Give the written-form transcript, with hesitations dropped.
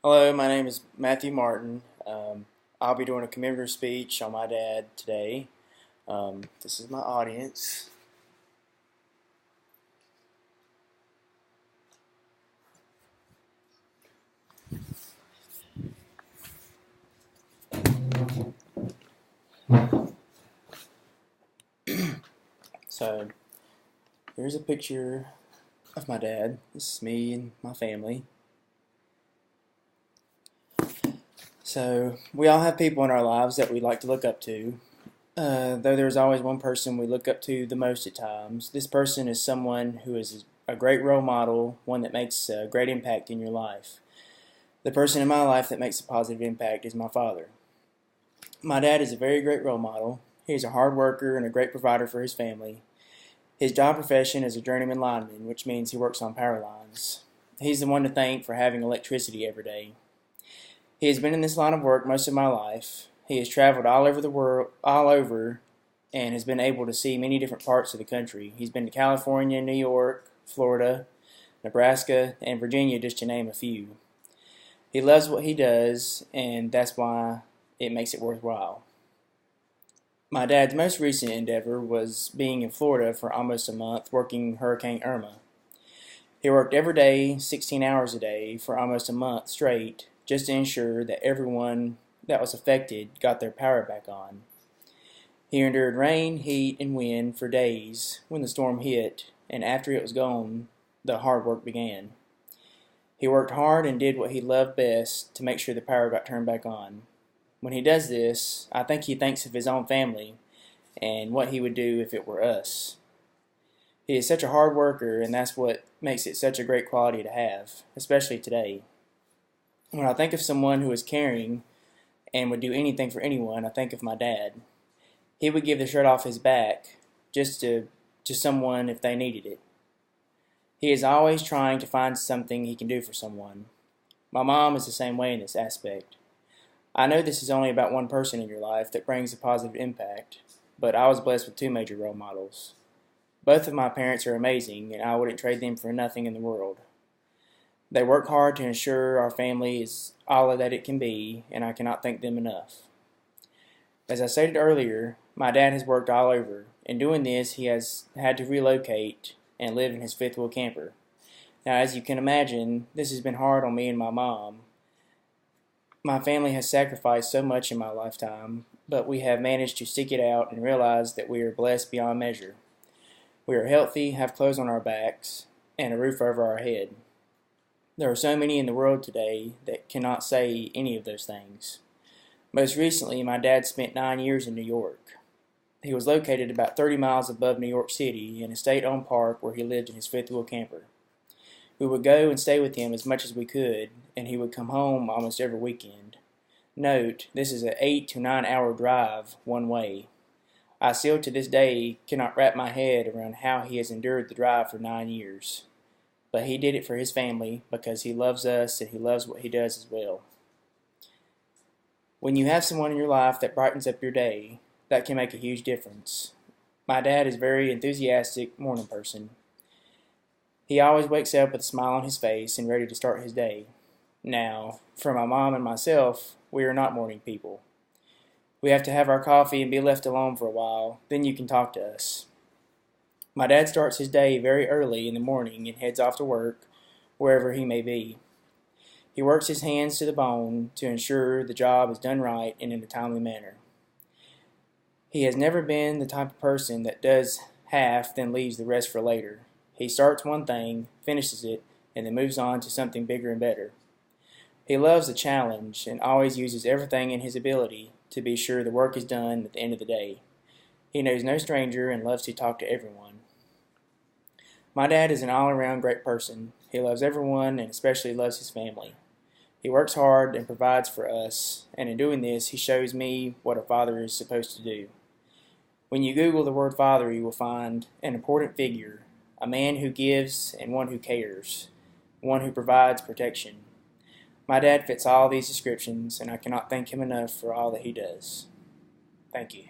Hello, my name is Matthew Martin. I'll be doing a commemorative speech on my dad today. This is my audience. So, here's a picture of my dad. This is me and my family. So, we all have people in our lives that we like to look up to. Though there's always one person we look up to the most at times, this person is someone who is a great role model, one that makes a great impact in your life. The person in my life that makes a positive impact is my father. My dad is a very great role model. He's a hard worker and a great provider for his family. His job profession is a journeyman lineman, which means he works on power lines. He's the one to thank for having electricity every day. He has been in this line of work most of my life. He has traveled all over the world, and has been able to see many different parts of the country. He's been to California, New York, Florida, Nebraska, and Virginia, just to name a few. He loves what he does, and that's why it makes it worthwhile. My dad's most recent endeavor was being in Florida for almost a month working Hurricane Irma. He worked every day, 16 hours a day, for almost a month straight, just to ensure that everyone that was affected got their power back on. He endured rain, heat, and wind for days when the storm hit, and after it was gone, the hard work began. He worked hard and did what he loved best to make sure the power got turned back on. When he does this, I think he thinks of his own family and what he would do if it were us. He is such a hard worker, and that's what makes it such a great quality to have, especially today. When I think of someone who is caring and would do anything for anyone, I think of my dad. He would give the shirt off his back just to someone if they needed it. He is always trying to find something he can do for someone. My mom is the same way in this aspect. I know this is only about one person in your life that brings a positive impact, but I was blessed with two major role models. Both of my parents are amazing, and I wouldn't trade them for nothing in the world. They work hard to ensure our family is all that it can be, and I cannot thank them enough. As I stated earlier, my dad has worked all over. In doing this, he has had to relocate and live in his fifth wheel camper. Now, as you can imagine, this has been hard on me and my mom. My family has sacrificed so much in my lifetime, but we have managed to stick it out and realize that we are blessed beyond measure. We are healthy, have clothes on our backs, and a roof over our head. There are so many in the world today that cannot say any of those things. Most recently, my dad spent 9 years in New York. He was located about 30 miles above New York City in a state-owned park where he lived in his fifth-wheel camper. We would go and stay with him as much as we could, and he would come home almost every weekend. Note, this is an 8 to 9 hour drive one way. I still to this day cannot wrap my head around how he has endured the drive for 9 years. But he did it for his family because he loves us and he loves what he does as well. When you have someone in your life that brightens up your day, that can make a huge difference. My dad is a very enthusiastic morning person. He always wakes up with a smile on his face and ready to start his day. Now, for my mom and myself, we are not morning people. We have to have our coffee and be left alone for a while, then you can talk to us. My dad starts his day very early in the morning and heads off to work, wherever he may be. He works his hands to the bone to ensure the job is done right and in a timely manner. He has never been the type of person that does half then leaves the rest for later. He starts one thing, finishes it, and then moves on to something bigger and better. He loves a challenge and always uses everything in his ability to be sure the work is done at the end of the day. He knows no stranger and loves to talk to everyone. My dad is an all-around great person. He loves everyone and especially loves his family. He works hard and provides for us, and in doing this, he shows me what a father is supposed to do. When you Google the word father, you will find an important figure, a man who gives and one who cares, one who provides protection. My dad fits all these descriptions, and I cannot thank him enough for all that he does. Thank you.